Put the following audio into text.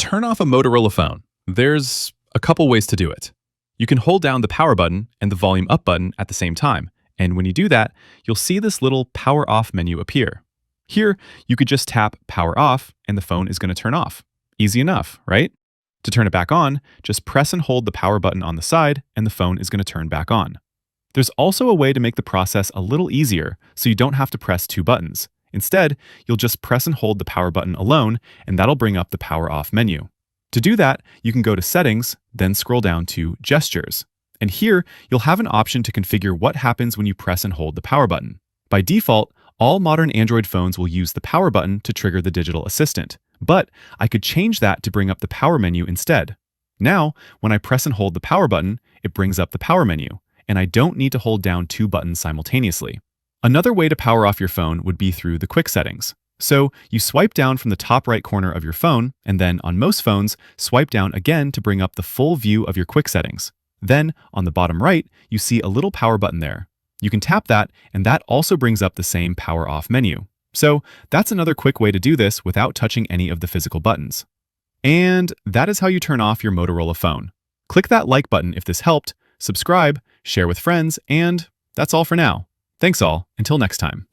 turn off a Motorola phone, there's a couple ways to do it. You can hold down the power button and the volume up button at the same time, and when you do that, you'll see this little power off menu appear. Here, you could just tap power off and the phone is going to turn off. Easy enough, right? To turn it back on, just press and hold the power button on the side and the phone is going to turn back on. There's also a way to make the process a little easier so you don't have to press two buttons. Instead, you'll just press and hold the power button alone, and that'll bring up the power off menu. To do that, you can go to Settings, then scroll down to Gestures. And here, you'll have an option to configure what happens when you press and hold the power button. By default, all modern Android phones will use the power button to trigger the digital assistant, but I could change that to bring up the power menu instead. Now, when I press and hold the power button, it brings up the power menu, and I don't need to hold down two buttons simultaneously. Another way to power off your phone would be through the quick settings. So you swipe down from the top right corner of your phone, and then on most phones, swipe down again to bring up the full view of your quick settings. Then on the bottom right, you see a little power button there. You can tap that, and that also brings up the same power off menu. So that's another quick way to do this without touching any of the physical buttons. And that is how you turn off your Motorola phone. Click that like button if this helped, subscribe, share with friends, and that's all for now. Thanks all, until next time.